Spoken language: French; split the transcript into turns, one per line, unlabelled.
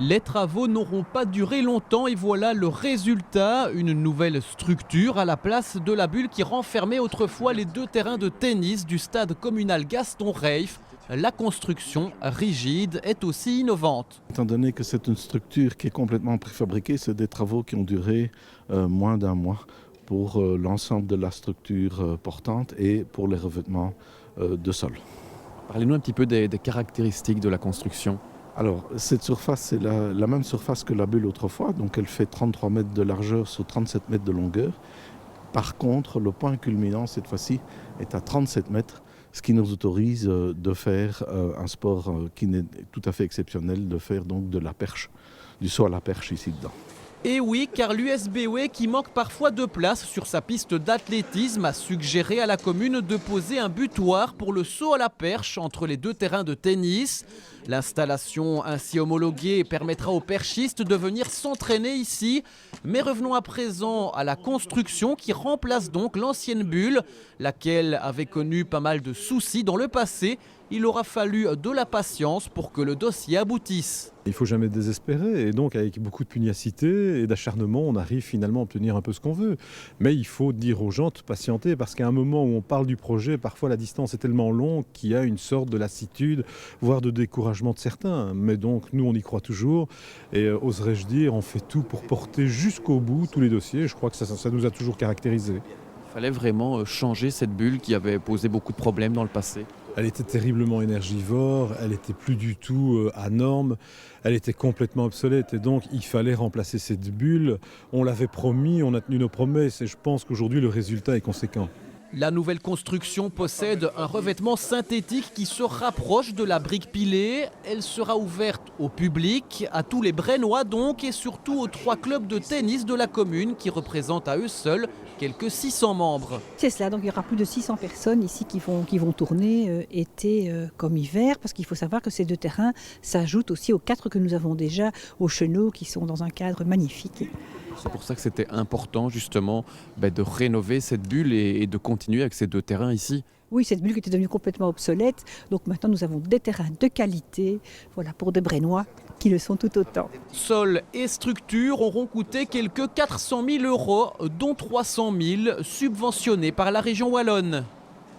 Les travaux n'auront pas duré longtemps et voilà le résultat, une nouvelle structure à la place de la bulle qui renfermait autrefois les 2 terrains de tennis du stade communal Gaston Reiff. La construction rigide est aussi innovante.
Étant donné que c'est une structure qui est complètement préfabriquée, c'est des travaux qui ont duré moins d'un mois pour l'ensemble de la structure portante et pour les revêtements de sol.
Parlez-nous un petit peu des caractéristiques de la construction.
Alors, cette surface, c'est la même surface que la bulle autrefois, donc elle fait 33 mètres de largeur sur 37 mètres de longueur. Par contre, le point culminant, cette fois-ci, est à 37 mètres, ce qui nous autorise de faire un sport qui est tout à fait exceptionnel, de faire donc de la perche, du saut à la perche ici dedans.
Et oui, car l'USBW, qui manque parfois de place sur sa piste d'athlétisme, a suggéré à la commune de poser un butoir pour le saut à la perche entre les 2 terrains de tennis. L'installation ainsi homologuée permettra aux perchistes de venir s'entraîner ici. Mais revenons à présent à la construction qui remplace donc l'ancienne bulle, laquelle avait connu pas mal de soucis dans le passé. Il aura fallu de la patience pour que le dossier aboutisse.
Il ne faut jamais désespérer et donc avec beaucoup de pugnacité et d'acharnement, on arrive finalement à obtenir un peu ce qu'on veut. Mais il faut dire aux gens de patienter parce qu'à un moment où on parle du projet, parfois la distance est tellement longue qu'il y a une sorte de lassitude, voire de découragement de certains. Mais donc nous on y croit toujours et oserais-je dire, on fait tout pour porter jusqu'au bout tous les dossiers. Je crois que ça nous a toujours caractérisés.
Il fallait vraiment changer cette bulle qui avait posé beaucoup de problèmes dans le passé.
Elle était terriblement énergivore, elle n'était plus du tout à norme, elle était complètement obsolète et donc il fallait remplacer cette bulle. On l'avait promis, on a tenu nos promesses et je pense qu'aujourd'hui le résultat est conséquent.
La nouvelle construction possède un revêtement synthétique qui se rapproche de la brique pilée. Elle sera ouverte au public, à tous les Brennois donc, et surtout aux 3 clubs de tennis de la commune qui représentent à eux seuls quelques 600 membres.
C'est cela, donc il y aura plus de 600 personnes ici qui vont tourner été comme hiver, parce qu'il faut savoir que ces 2 terrains s'ajoutent aussi aux 4 que nous avons déjà au Chenot, qui sont dans un cadre magnifique.
C'est pour ça que c'était important justement de rénover cette bulle et de continuer avec ces 2 terrains ici.
Oui, cette bulle qui était devenue complètement obsolète, donc maintenant nous avons des terrains de qualité, voilà, pour des Brennois qui le sont tout autant.
Sol et structure auront coûté quelques 400 000 €, dont 300 000 subventionnés par la région wallonne.